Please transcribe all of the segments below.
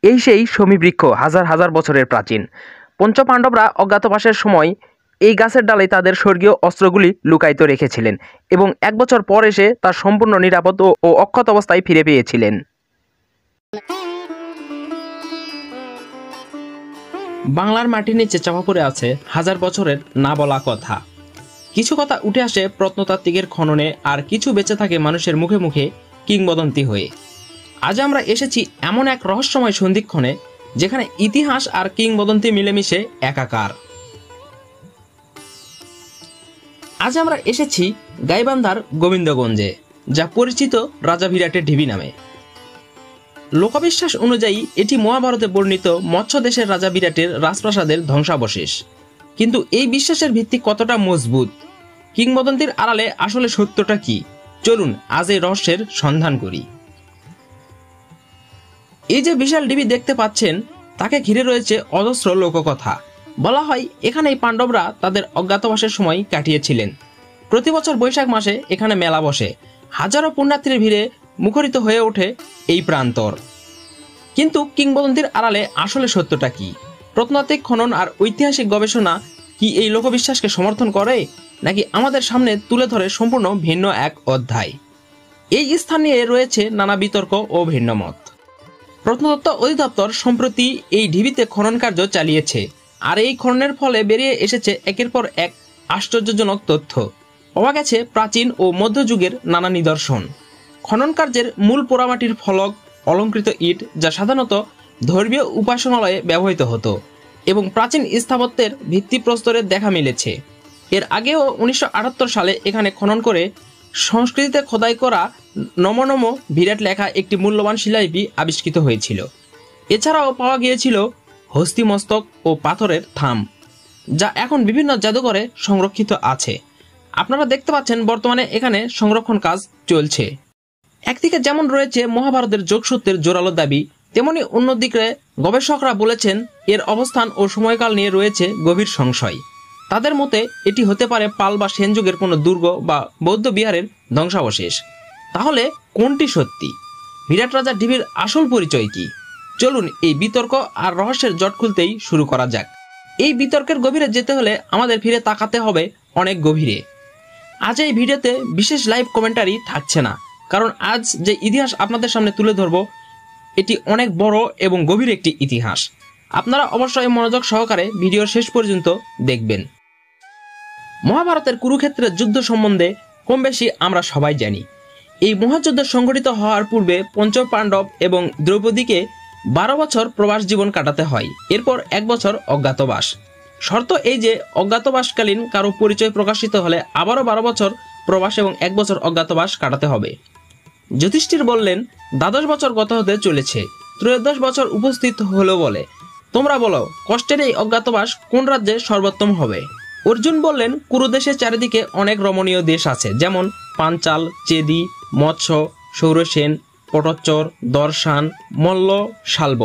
এই সেই শমীবৃক্ষ হাজার হাজার বছরের প্রাচীন। পঞ্চপাণ্ডবরা অজ্ঞাতবাসের সময় এই গাছের ডালে তাদের স্বর্গীয় অস্ত্রগুলি লুকায়িত রেখেছিলেন এবং 1 বছর পর এসে তা সম্পূর্ণ নিরাপদ ও অক্ষত অবস্থায় ফিরে পেয়েছিলেন। বাংলার মাটির নিচে চাপা পড়ে আছে হাজার বছরের না বলা কথা। কিছু কথা উঠে আসে প্রত্নতাত্ত্বিকের খননে, আর কিছু বেঁচে থাকে মানুষের মুখে মুখে কিংবদন্তি হয়ে। আজ আমরা এসেছি এমন এক রহস্যময় সন্ধিক্ষণে যেখানে ইতিহাস আর কিংবদন্তি মিলেমিশে একাকার। আজ আমরা এসেছি গাইবান্ধার গোবিন্দগঞ্জে, যা পরিচিত রাজা বিরাটের ঢিবি নামে। লোকবিশ্বাস অনুযায়ী এটি মহাভারতে বর্ণিত মৎস্য দেশের রাজা বিরাটের রাজপ্রাসাদের ধ্বংসাবশেষ। কিন্তু এই বিশ্বাসের ভিত্তি কতটা মজবুত? কিংবদন্তির আড়ালে আসলে সত্যটা কি? চলুন আজ এই রহস্যের সন্ধান করি। এই যে বিশাল ঢিবি দেখতে পাচ্ছেন, তাকে ঘিরে রয়েছে অজস্র লোককথা। বলা হয় এখানেই পাণ্ডবরা তাদের অজ্ঞাতবাসের সময় কাটিয়েছিলেন। প্রতি বছর বৈশাখ মাসে এখানে মেলা বসে, হাজারো পুণ্যার্থীর ভিড়ে মুখরিত হয়ে ওঠে এই প্রান্তর। কিন্তু কিংবদন্তির আড়ালে আসলে সত্যটা কি? প্রত্নতাত্ত্বিক খনন আর ঐতিহাসিক গবেষণা কি এই লোকবিশ্বাসকে সমর্থন করে, নাকি আমাদের সামনে তুলে ধরে সম্পূর্ণ ভিন্ন এক অধ্যায়? এই স্থান নিয়ে রয়েছে নানা বিতর্ক ও ভিন্ন মত। প্রত্নতত্ত্ব অধিদপ্তর সম্প্রতি এই ঢিবিতে খনন কার্য চালিয়েছে, আর এই খননের ফলে বেরিয়ে এসেছে একের পর এক আশ্চর্যজনক তথ্য। পাওয়া গেছে প্রাচীন ও মধ্যযুগের নানা নিদর্শন, খনন কার্যের মূল পোড়ামাটির ফলক, অলঙ্কৃত ইট যা সাধারণত ধর্মীয় উপাসনালয়ে ব্যবহৃত হতো, এবং প্রাচীন স্থাপত্যের ভিত্তিপ্রস্তরের দেখা মিলেছে। এর আগেও 1978 সালে এখানে খনন করে সংস্কৃতিতে খোদাই করা নমো নমো বিরাট লেখা একটি মূল্যবান শিলালিপি আবিষ্কৃত হয়েছিল। এছাড়াও পাওয়া গিয়েছিল হস্তিমস্তক ও পাথরের থাম, যা এখন বিভিন্ন জাদুঘরে সংরক্ষিত আছে। আপনারা দেখতে পাচ্ছেন বর্তমানে এখানে সংরক্ষণ কাজ চলছে। একদিকে যেমন রয়েছে মহাভারতের যোগসূত্রের জোরালো দাবি, তেমনি অন্যদিকে গবেষকরা বলেছেন এর অবস্থান ও সময়কাল নিয়ে রয়েছে গভীর সংশয়। তাদের মতে এটি হতে পারে পাল বা সেন যুগের কোনো দুর্গ বা বৌদ্ধ বিহারের ধ্বংসাবশেষ। তাহলে কোনটি সত্যি? বিরাট রাজার ঢিবির আসল পরিচয় কি? চলুন এই বিতর্ক আর রহস্যের জট খুলতেই শুরু করা যাক। এই বিতর্কের গভীরে যেতে হলে আমাদের ফিরে তাকাতে হবে অনেক গভীরে। আজ এই ভিডিওতে বিশেষ লাইভ কমেন্টারি থাকছে না, কারণ আজ যে ইতিহাস আপনাদের সামনে তুলে ধরব এটি অনেক বড় এবং গভীর একটি ইতিহাস। আপনারা অবশ্যই মনোযোগ সহকারে ভিডিওর শেষ পর্যন্ত দেখবেন। মহাভারতের কুরুক্ষেত্রের যুদ্ধ সম্বন্ধে কম বেশি আমরা সবাই জানি। এই মহাযুদ্ধ সংঘটিত হওয়ার পূর্বে পঞ্চপাণ্ডব এবং দ্রৌপদীকে 12 বছর প্রবাস জীবন কাটাতে হয়, এরপর 1 বছর অজ্ঞাতবাস। শর্ত এই যে অজ্ঞাতবাসকালীন কারো পরিচয় প্রকাশিত হলে আবারও 12 বছর প্রবাস এবং 1 বছর অজ্ঞাতবাস কাটাতে হবে। যুধিষ্ঠির বললেন 12 বছর গত হতে চলেছে, 13 বছর উপস্থিত হলো বলে। তোমরা বলো কষ্টের এই অজ্ঞাতবাস কোন রাজ্যে সর্বোত্তম হবে? অর্জুন বললেন কুরুদেশের চারিদিকে অনেক রমণীয় দেশ আছে, যেমন পাঞ্চাল, চেদি, মৎস্য, সৌরসেন, পটচ্চর, দর্শান, মল্ল, শাল্ব,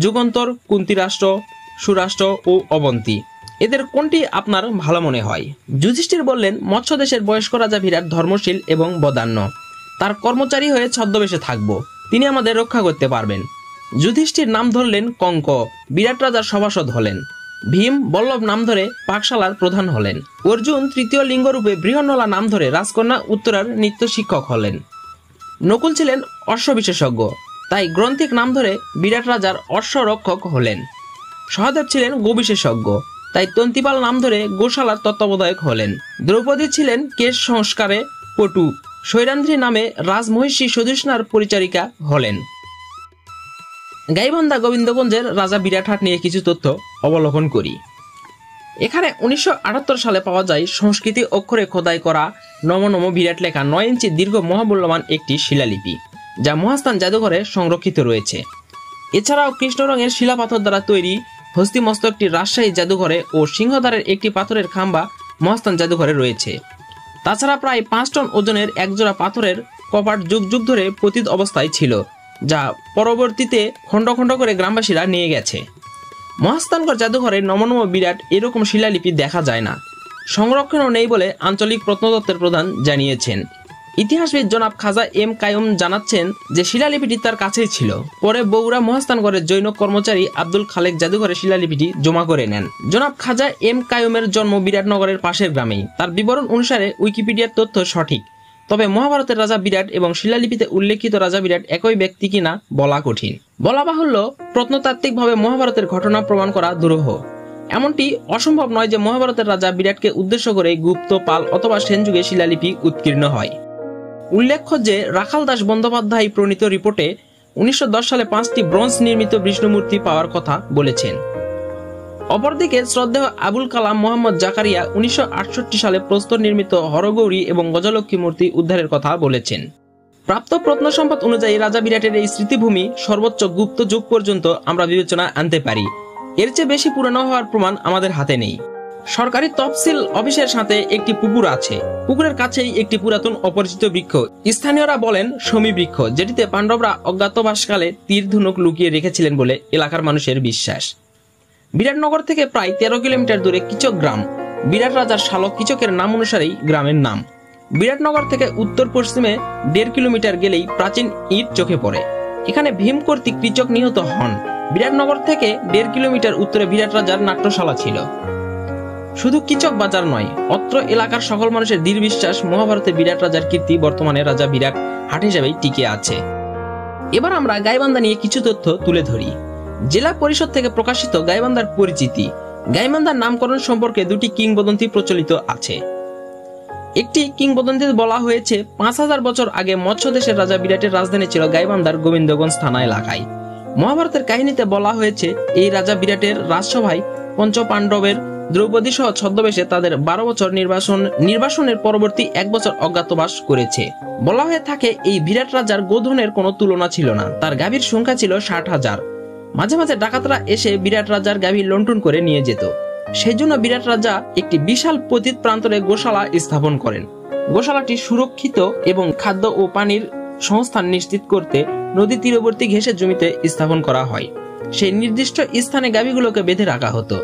যুগন্তর, কুন্তিরাষ্ট্র, সুরাষ্ট্র ও অবন্তী। এদের কোনটি আপনার ভালো মনে হয়? যুধিষ্ঠির বললেন মৎস্য দেশের বয়স্ক রাজা বিরাট ধর্মশীল এবং বদান্য, তার কর্মচারী হয়ে ছদ্মবেশে থাকব, তিনি আমাদের রক্ষা করতে পারবেন। যুধিষ্ঠির নাম ধরলেন কঙ্ক, বিরাট রাজার সভাসদ হলেন। ভীম বল্লভ নাম ধরে পাকশালার প্রধান হলেন। অর্জুন তৃতীয় লিঙ্গরূপে বৃহন্নলা নাম ধরে রাজকন্যা উত্তরার নৃত্য শিক্ষক হলেন। নকুল ছিলেন অশ্ব বিশেষজ্ঞ, তাই গ্রন্থিক নাম ধরে বিরাট রাজার অশ্বরক্ষক হলেন। সহদেব ছিলেন গো বিশেষজ্ঞ, তাই তন্তিপাল নাম ধরে গোশালার তত্ত্বাবধায়ক হলেন। দ্রৌপদী ছিলেন কেশ সংস্কারে পটু, সৈরান্ধ্রী নামে রাজমহিষী সদৃষ্ণার পরিচারিকা হলেন। গাইবান্ধা গোবিন্দগঞ্জের রাজা বিরাটহাট নিয়ে কিছু তথ্য অবলোকন করি। এখানে 1978 সালে পাওয়া যায় সংস্কৃতি অক্ষরে খোদাই করা নমো নমো বিরাট লেখা 9 ইঞ্চি দীর্ঘ মহামূল্যবান একটি শিলালিপি, যা মহাস্থান জাদুঘরে সংরক্ষিত রয়েছে। এছাড়াও কৃষ্ণ রঙের শিলাপাথর দ্বারা তৈরি হস্তিমস্তকটি রাজশাহী জাদুঘরে ও সিংহদ্বারের একটি পাথরের খাম্বা মহাস্থান জাদুঘরে রয়েছে। তাছাড়া প্রায় 5 টন ওজনের একজোড়া পাথরের কপাট যুগ যুগ ধরে পতিত অবস্থায় ছিল, যা পরবর্তীতে খণ্ড খণ্ড করে গ্রামবাসীরা নিয়ে গেছে। মহাস্থানগড় জাদুঘরে নমো নমো বিরাট এরকম শিলালিপি দেখা যায় না, সংরক্ষণও নেই বলে আঞ্চলিক প্রত্নতত্ত্বের প্রধান জানিয়েছেন। ইতিহাসবিদ জনাব খাজা এম কায়ুম জানাচ্ছেন যে শিলালিপিটি তার কাছেই ছিল। পরে বগুড়া মহাস্থানগড়ের জৈন কর্মচারী আব্দুল খালেক জাদুঘরে শিলালিপিটি জমা করে নেন। জনাব খাজা এম কায়ুমের জন্ম বিরাটনগরের পাশের গ্রামেই। তার বিবরণ অনুসারে উইকিপিডিয়ার তথ্য সঠিক, তবে মহাভারতের রাজা বিরাট এবং শিলালিপিতে উল্লেখিত রাজা বিরাট একই ব্যক্তি কিনা বলা কঠিন। বলা বাহুল্য, প্রত্নতাত্ত্বিকভাবে মহাভারতের ঘটনা প্রমাণ করা দুরূহ। এমনটি অসম্ভব নয় যে মহাভারতের রাজা বিরাটকে উদ্দেশ্য করে গুপ্ত, পাল অথবা সেন যুগে শিলালিপি উৎকীর্ণ হয়। উল্লেখ্য যে রাখাল দাস বন্দ্যোপাধ্যায় প্রণীত রিপোর্টে 1910 সালে 5টি ব্রোঞ্জ নির্মিত বিষ্ণু মূর্তি পাওয়ার কথা বলেছেন। অপরদিকে শ্রদ্ধেয় আবুল কালাম মোহাম্মদ জাকারিয়া 1968 সালে প্রস্তর নির্মিত হরগৌরী এবং গজলক্ষ্মী মূর্তি উদ্ধারের কথা বলেছেন। প্রাপ্ত প্রত্নসম্পদ অনুযায়ী রাজা বিরাটের এই স্মৃতিভূমি সর্বোচ্চ গুপ্ত যুগ পর্যন্ত আমরা বিবেচনা আনতে পারি। এর চেয়ে বেশি পুরানো হওয়ার প্রমাণ আমাদের হাতে নেই। সরকারি তফসিল অফিসের সাথে একটি পুকুর আছে। পুকুরের কাছেই একটি পুরাতন অপরিচিত বৃক্ষ, স্থানীয়রা বলেন শমী বৃক্ষ, যেটিতে পাণ্ডবরা অজ্ঞাতবাসকালে তীর ধনুক লুকিয়ে রেখেছিলেন বলে এলাকার মানুষের বিশ্বাস। বিরাটনগর থেকে প্রায় 13 কিলোমিটার দূরে কিচক গ্রাম। বিরাট রাজার শালক কিচকের নাম অনুসারেই গ্রামের নাম। বিরাটনগর থেকে উত্তর পশ্চিমে 1.5 কিলোমিটার গেলেই প্রাচীন ইট চোখে পড়ে। এখানে ভীম কর্তৃক কিচক নিহত হন। বিরাটনগর থেকে 1.5 কিলোমিটার উত্তরে বিরাট রাজার নাট্যশালা ছিল। শুধু কিচক বাজার নয়, অত্র এলাকার সকল মানুষের দৃঢ় বিশ্বাস মহাভারতে বিরাট রাজার কীর্তি বর্তমানে রাজা বিরাট হাট হিসেবেই টিকে আছে। এবার আমরা গাইবান্ধা নিয়ে কিছু তথ্য তুলে ধরি। জেলা পরিষদ থেকে প্রকাশিত গাইবান্ধার পরিচিতি। গাইবান্ধার নামকরণ সম্পর্কে দুটি কিংবদন্তি প্রচলিত আছে। একটি কিংবদন্তিতে বলা হয়েছে 5000 বছর আগে মৎস্য দেশের রাজা বিরাটের রাজধানী ছিল গাইবান্ধার গোবিন্দগঞ্জ থানা এলাকায়। মহাভারতের কাহিনীতে বলা হয়েছে এই রাজা বিরাটের রাজসভায় পঞ্চ পাণ্ডবের দ্রৌপদী সহ ছদ্মবেশে তাদের 12 বছর নির্বাসনের পরবর্তী 1 বছর অজ্ঞাতবাস করেছে। বলা হয়ে থাকে এই বিরাট রাজার গোধনের কোনো তুলনা ছিল না। তার গাভীর সংখ্যা ছিল 60,000। মাঝে মাঝে ডাকাতরা এসে বিরাট রাজার গাভী লুণ্ঠন করে নিয়ে যেত। সেই জন্য বিরাট রাজা একটি বিশাল পতিত প্রান্তরে গোশালা স্থাপন করেন। গোশালাটি সুরক্ষিত এবং খাদ্য ও পানির সংস্থান নিশ্চিত করতে নদী তীরবর্তী ঘেঁষে জমিতে স্থাপন করা হয়। সেই নির্দিষ্ট স্থানে গাভীগুলোকে বেঁধে রাখা হতো।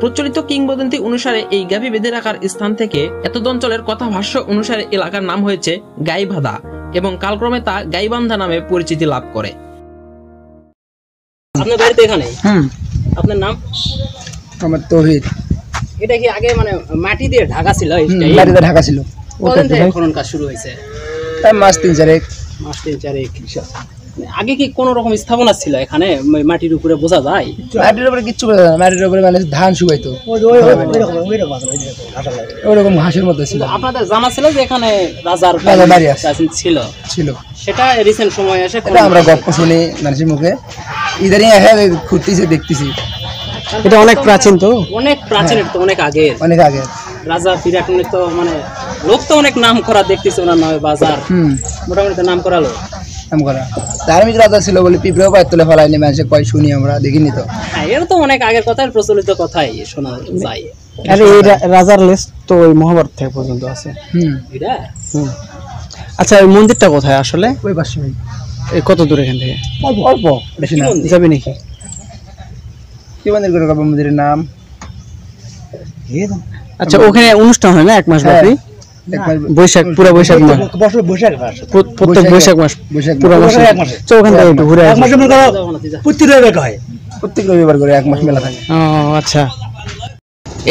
প্রচলিত কিংবদন্তি অনুসারে এই গাভী বেঁধে রাখার স্থান থেকে এতদ অঞ্চলের কথা ভাষ্য অনুসারে এলাকার নাম হয়েছে গাইবান্ধা এবং কালক্রমে তা গাইবান্ধা নামে পরিচিতি লাভ করে। আপনার বাড়িতে এখানে? আপনার নাম? আমার তৌহিদ। এটা কি আগে মানে মাটি দিয়ে ঢাকা ছিল? মাটি দিয়ে ঢাকা ছিল। কতদিন থেকে খনন কাজ শুরু হয়েছে? তাই মাস 3-4। মাস 3-4। আগে কি কোন রকম স্থাপনা ছিল এখানে? মাটির উপরে বোঝা যায়? মাটির উপরে কিছু বোঝা যায় না। মাটির উপরে মানে ধান শুকাইতো, ওইরকম ঘাসের মতো ছিল। আপনাদের জানা ছিল যে এখানে রাজার বাড়ি ছিল? ছিল। সেটা রিসেন্ট সময় এসে আমরা গল্প শুনি মানুষের মুখে, ইদারিং ঘুরতেছি দেখতেছি। এটা অনেক প্রাচীন, তো অনেক প্রাচীন, তো অনেক আগে, অনেক আগে রাজা বিরাট তো মানে লোক তো অনেক নাম করা দেখতেছে ওনার নামে বাজার, মোটামুটি নাম করা লোক নাম করা। ধার্মিক রাজা ছিল বলে পিঁপড়েও পায়ের তলে ফেলায়নি মানুষে কয় শুনি আমরা, দেখিনি তো। হ্যাঁ, এর তো অনেক আগের কথাই, প্রচলিত কথাই শোনা যায়। আরে এই রাজার লিস্ট তো ওই মহাভারত থেকে পর্যন্ত আছে। এটা আচ্ছা, ওই মন্দিরটা কোথায় আসলে? ওই পাশে। এই কত দূর এখান থেকে? অল্প অল্প, বেশি না। যাবে নাকি? কি মন্দির করে কবে মন্দিরের নাম? আচ্ছা, ওখানে অনুষ্ঠান হয় না 1 মাস ব্যাপী? বৈশাখ, পুরো বৈশাখ মাস, প্রত্যেক বৈশাখ মাস, পুরো মাস। ওখান থেকে একটু ঘুরে আসি। প্রত্যেক রবিবার করে 1 মাস মেলা থাকে। ও আচ্ছা।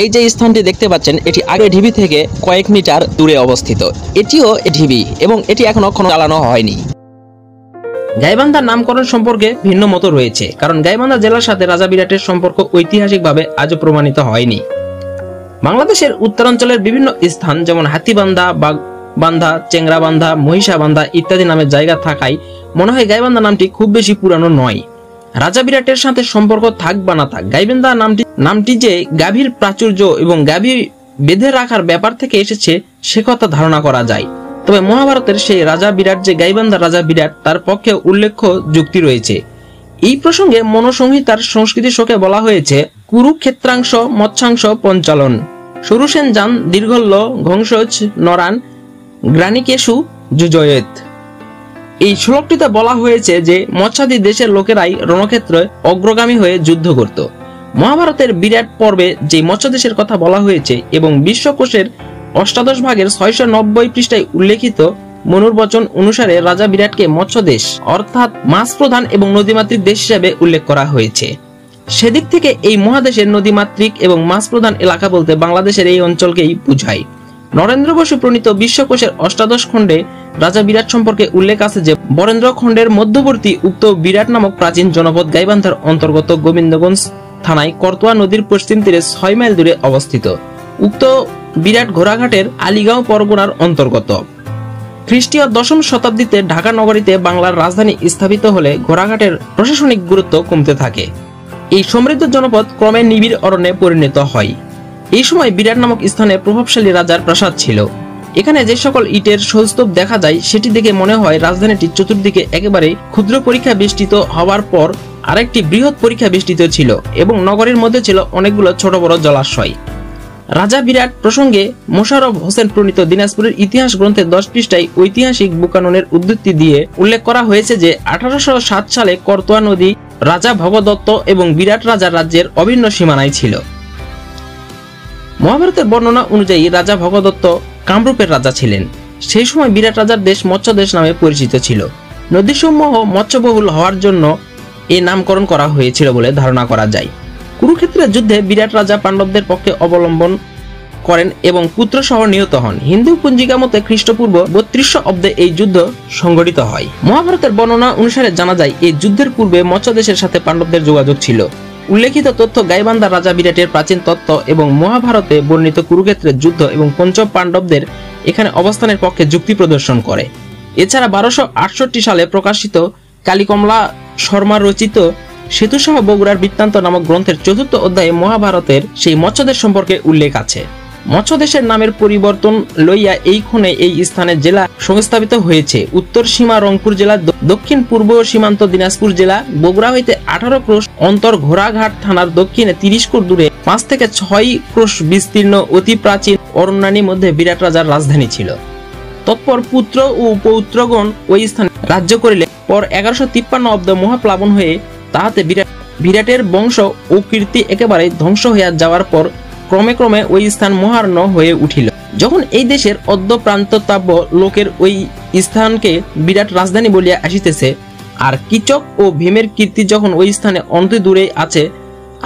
এই যে স্থানটি দেখতে পাচ্ছেন, এটি আগে ঢিবি থেকে কয়েক মিটার দূরে অবস্থিত। এটিও ঢিবি এবং এটি এখনো খনন চালানো হয়নি। গাইবান্ধার নামকরণ সম্পর্কে ভিন্ন মত রয়েছে, কারণ গাইবান্ধা জেলার সাথে রাজা বিরাটের সম্পর্ক ঐতিহাসিকভাবে আজও প্রমাণিত হয়নি। বাংলাদেশের উত্তরাঞ্চলের বিভিন্ন স্থান যেমন হাতিবান্ধা, বাগবান্ধা, চেংরাবান্ধা, মহিষাবান্ধা ইত্যাদি নামের জায়গা থাকায় মনে হয় গাইবান্ধা নামটি খুব বেশি পুরানো নয়। রাজা বিরাটের সাথে সম্পর্ক থাক বা না থাক, গাইবান্ধা নামটি যে গাভীর প্রাচুর্য এবং গাভী বেঁধে রাখার ব্যাপার থেকে এসেছে সে কথা ধারণা করা যায়। তবে মহাভারতের সেই রাজা বিরাট যে গাইবান্ধা রাজা বিরাট, তার পক্ষে উল্লেখ্য যুক্তি রয়েছে। এই প্রসঙ্গে মনুসংহিতার সংস্কৃতি শোকে বলা হয়েছে, কুরুক্ষেত্রাংশ মৎস্যাংশ পঞ্চালন সরুসেন যান দীর্ঘল্য ঘংসোচ নরান গ্রানিকেশু যুজয়েত। এই শ্লোকটিতে বলা হয়েছে যে মৎস্যাদি দেশের লোকেরাই রণক্ষেত্রে অগ্রগামী হয়ে যুদ্ধ করত। মহাভারতের বিরাট পর্বে যে মৎস্য দেশের কথা বলা হয়েছে এবং বিশ্বকোষের 18 ভাগের 690 পৃষ্ঠায় উল্লেখিত মনুর বচন অনুসারে রাজা বিরাটকে মৎস্য দেশ অর্থাৎ মাছ প্রধান এবং নদীমাতৃক দেশ হিসেবে উল্লেখ করা হয়েছে। সেদিক থেকে এই মহাদেশের নদীমাতৃক এবং মাছ প্রধান এলাকা বলতে বাংলাদেশের এই অঞ্চলকেই বোঝায়। নরেন্দ্র বসু প্রণীত বিশ্বকোষের অষ্টাদশ খণ্ডে রাজা বিরাট সম্পর্কে উল্লেখ আছে যে বরেন্দ্র খণ্ডের মধ্যবর্তী উক্ত বিরাট নামক প্রাচীন জনপদ গাইবান্ধার অন্তর্গত গোবিন্দগঞ্জ থানায় করতোয়া নদীর পশ্চিম তীরে 6 মাইল দূরে অবস্থিত। উক্ত বিরাট ঘোড়াঘাটের আলীগাঁও পরগনার অন্তর্গত। খ্রিস্টীয় 10ম শতাব্দীতে ঢাকা নগরীতে বাংলার রাজধানী স্থাপিত হলে ঘোড়াঘাটের প্রশাসনিক গুরুত্ব কমতে থাকে। এই সমৃদ্ধ জনপদ ক্রমে নিবিড় অরণ্যে পরিণত হয়। এই সময় বিরাট নামক স্থানে প্রভাবশালী রাজার প্রাসাদ ছিল। এখানে যে সকল ইটের সৌস্তূপ দেখা যায় সেটি দেখে মনে হয় রাজধানীটি চতুর্দিকে একেবারে ক্ষুদ্র পরীক্ষা বেষ্টিত হওয়ার পর আরেকটি বৃহৎ পরীক্ষা বেষ্টিত ছিল এবং নগরীর মধ্যে ছিল অনেকগুলো ছোট বড় জলাশয়। রাজা বিরাট প্রসঙ্গে মোশাররফ হোসেন প্রণীত দিনাজপুরের ইতিহাস গ্রন্থের 10 পৃষ্ঠায় ঐতিহাসিক বুকাননের উদ্ধৃতি দিয়ে উল্লেখ করা হয়েছে যে 1807 সালে করতোয়া নদী রাজা ভগদত্ত এবং বিরাট রাজার রাজ্যের অভিন্ন সীমানায় ছিল। মহাভারতের বর্ণনা অনুযায়ী রাজা ভগদত্ত কামরূপের রাজা ছিলেন। সেই সময় বিরাট রাজার দেশ মৎস্য দেশ নামে পরিচিত ছিল। নদীসমূহ মৎস্যবহুল হওয়ার জন্য এই নামকরণ করা হয়েছিল বলে ধারণা করা যায়। কুরুক্ষেত্রের যুদ্ধে বিরাট রাজা পাণ্ডবদের পক্ষে অবলম্বন করেন এবং পুত্র সহ নিহত হন। হিন্দু পঞ্জিকা মতে খ্রিস্টপূর্ব 3200 অব্দে এই যুদ্ধ সংঘটিত হয়। মহাভারতের বর্ণনা অনুসারে জানা যায় এই যুদ্ধের পূর্বে মৎস্য দেশের সাথে পাণ্ডবদের যোগাযোগ ছিল। উল্লেখিত তথ্য গাইবান্ধা রাজা বিরাটের প্রাচীন তত্ত্ব এবং মহাভারতে বর্ণিত কুরুক্ষেত্রের যুদ্ধ এবং পঞ্চম পাণ্ডবদের এখানে অবস্থানের পক্ষে যুক্তি প্রদর্শন করে। এছাড়া 1268 সালে প্রকাশিত কালীকমলা শর্মা রচিত সেতুসহ বগুড়ার বৃত্তান্ত নামক গ্রন্থের 4th অধ্যায়ে মহাভারতের সেই মৎস্যদেশ সম্পর্কে উল্লেখ আছে। মৎস্যদেশের নামের পরিবর্তন লইয়া এই ক্ষণে এই স্থানে জেলা সংস্থাপিত হয়েছে। উত্তর সীমা রংপুর জেলা, দক্ষিণ পূর্ব সীমান্ত দিনাজপুর জেলা। বগুড়া হইতে 18 ক্রোশ অন্তর ঘোড়াঘাট থানার দক্ষিণে 30 কোশ দূরে 5 থেকে 6 ক্রোশ বিস্তীর্ণ অতি প্রাচীন অরণ্যানীর মধ্যে বিরাট রাজার রাজধানী ছিল। তৎপর পুত্র ও পৌত্রগণ ওই স্থানে রাজ্য করিলে পর 1153 অব্দে মহাপ্লাবন হয়ে তাহাতে বিরাটের বংশ ও কীর্তি একেবারে ধ্বংস হইয়া যাওয়ার পর ক্রমে ক্রমে ওই স্থান মহারণ্য হয়ে উঠিল। যখন এই দেশের অদ্য প্রান্ততাব্য লোকের ওই স্থানকে বিরাট রাজধানী বলিয়া আসিতেছে, আর কীচক ও ভীমের কীর্তি যখন ওই স্থানে অনতি দূরে আছে,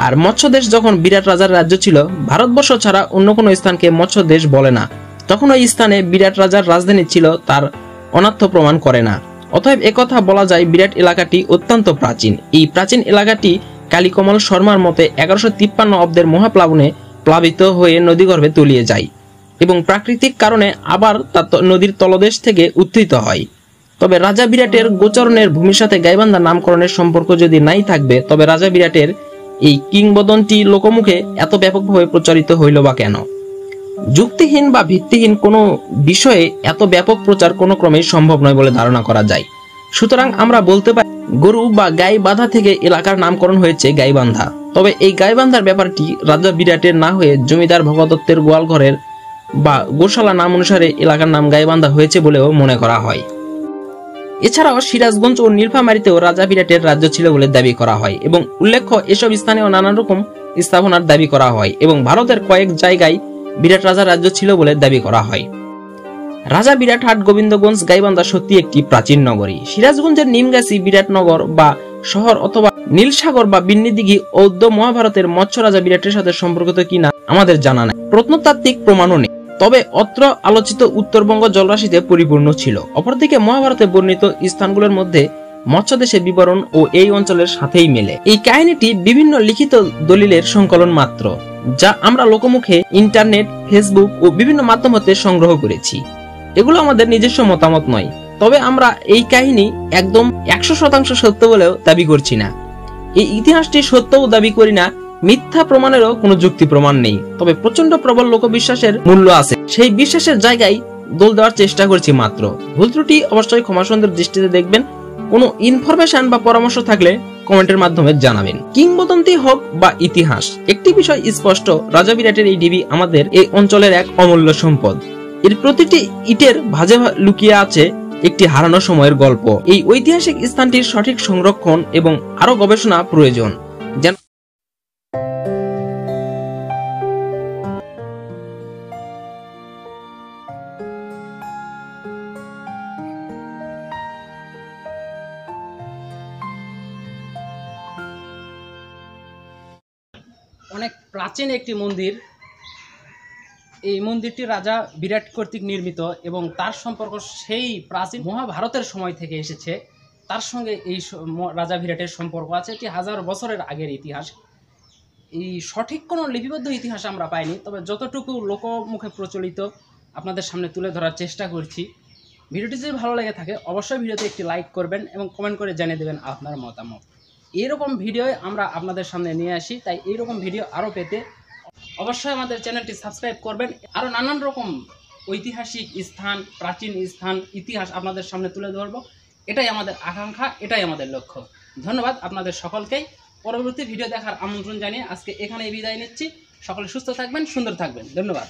আর মৎস্য দেশ যখন বিরাট রাজার রাজ্য ছিল, ভারতবর্ষ ছাড়া অন্য কোনো স্থানকে মৎস্য দেশ বলে না, তখন ওই স্থানে বিরাট রাজার রাজধানী ছিল তার অনার্থ প্রমাণ করে না। অতএব একথা বলা যায় বিরাট এলাকাটি অত্যন্ত প্রাচীন। এই প্রাচীন এলাকাটি কালীকমল শর্মার মতে 1153 অব্দের মহাপ্লাবনে প্লাবিত হয়ে নদীগর্ভে তলিয়ে যায় এবং প্রাকৃতিক কারণে আবার তা নদীর তলদেশ থেকে উত্থিত হয়। তবে রাজা বিরাটের গোচরণের ভূমির সাথে গাইবান্ধা নামকরণের সম্পর্ক যদি নাই থাকবে, তবে রাজা বিরাটের এই কিংবদন্তি লোকমুখে এত ব্যাপকভাবে প্রচারিত হইল বা কেন? যুক্তিহীন বা ভিত্তিহীন কোনো বিষয়ে এত ব্যাপক প্রচার কোনো ক্রমেই সম্ভব নয় বলে ধারণা করা যায়। সুতরাং আমরা বলতে পারি গরু বা গাই বাঁধা থেকে এলাকার নামকরণ হয়েছে গাইবান্ধা। তবে এই গাইবান্ধার ব্যাপারটি রাজা বিরাটের না হয়ে জমিদার ভগদত্তের গোয়ালঘরের বা গোশালা নাম অনুসারে এলাকার নাম গাইবান্ধা হয়েছে বলেও মনে করা হয়। এছাড়াও সিরাজগঞ্জ ও নীলফামারীতেও রাজা বিরাটের রাজ্য ছিল বলে দাবি করা হয় এবং উল্লেখ্য এসব স্থানেও নানান রকম স্থাপনার দাবি করা হয় এবং ভারতের কয়েক জায়গায় বিরাট রাজার রাজ্য ছিল বলে দাবি করা হয়। রাজা বিরাটহাট গোবিন্দগঞ্জ গাইবান্ধা সত্যি একটি প্রাচীন নগরী। সিরাজগঞ্জের নিমগাছি বিরাটনগর বা শহর অথবা নীলসাগর বা বিন্নিদিঘি অদ্য মহাভারতের মৎস্য রাজা বিরাটের সাথে সম্পর্কিত কিনা আমাদের জানা নাই, প্রত্নতাত্ত্বিক প্রমাণও নেই। তবে অত্র আলোচিত উত্তরবঙ্গ জলরাশিতে পরিপূর্ণ ছিল। অপরদিকে মহাভারতে বর্ণিত স্থানগুলোর মধ্যে মৎস্যদেশের বিবরণ ও এই অঞ্চলের সাথেই মেলে। এই কাহিনীটি বিভিন্ন লিখিত দলিলের সংকলন মাত্র, যা আমরা লোকমুখে ইন্টারনেট, ফেসবুক ও বিভিন্ন মাধ্যম হতে সংগ্রহ করেছি। এগুলো আমাদের নিজস্ব মতামত নয়। তবে আমরা এই কাহিনী একদম 100% সত্য বলেও দাবি করছি না। এই ইতিহাসটি সত্যও দাবি করি না, মিথ্যা প্রমাণেরও কোনো যুক্তি প্রমাণ নেই। তবে প্রচন্ড প্রবল লোকবিশ্বাসের মূল্য আছে, সেই বিশ্বাসের জায়গায় দোল দেওয়ার চেষ্টা করছি মাত্র। ভুল ত্রুটি অবশ্যই ক্ষমাসুন্দর দৃষ্টিতে দেখবেন। কোনো ইনফরমেশন বা পরামর্শ থাকলে কমেন্টের মাধ্যমে জানাবেন। কিংবদন্তি হোক বা ইতিহাস, একটি বিষয় স্পষ্ট, রাজা বিরাটের এই ঢিবি আমাদের এই অঞ্চলের এক অমূল্য সম্পদ। এর প্রতিটি ইটের ভাঁজে লুকিয়ে আছে একটি হারানো সময়ের গল্প। এই ঐতিহাসিক স্থানটির সঠিক সংরক্ষণ এবং আরো গবেষণা প্রয়োজন যেন অনেক প্রাচীন একটি মন্দির। এই মন্দিরটি রাজা বিরাট কর্তৃক নির্মিত এবং তার সম্পর্ক সেই প্রাচীন মহাভারতের সময় থেকে এসেছে। তার সঙ্গে এই রাজা বিরাটের সম্পর্ক আছে, এটি হাজার বছরের আগের ইতিহাস। এই সঠিক কোনো লিপিবদ্ধ ইতিহাস আমরা পাইনি, তবে যতটুকু লোকমুখে প্রচলিত আপনাদের সামনে তুলে ধরার চেষ্টা করছি। ভিডিওটি যদি ভালো লেগে থাকে অবশ্যই ভিডিওতে একটি লাইক করবেন এবং কমেন্ট করে জানিয়ে দেবেন আপনার মতামত। এইরকম ভিডিও আমরা আপনাদের সামনে নিয়ে আসি, তাই এইরকম ভিডিও আরও পেতে অবশ্যই আমাদের চ্যানেলটি সাবস্ক্রাইব করবেন। আরও নানান রকম ঐতিহাসিক স্থান, প্রাচীন স্থান, ইতিহাস আপনাদের সামনে তুলে ধরব। এটাই আমাদের আকাঙ্ক্ষা, এটাই আমাদের লক্ষ্য। ধন্যবাদ আপনাদের সকলকেই। পরবর্তী ভিডিও দেখার আমন্ত্রণ জানিয়ে আজকে এখানেই বিদায় নিচ্ছি। সকলে সুস্থ থাকবেন, সুন্দর থাকবেন। ধন্যবাদ।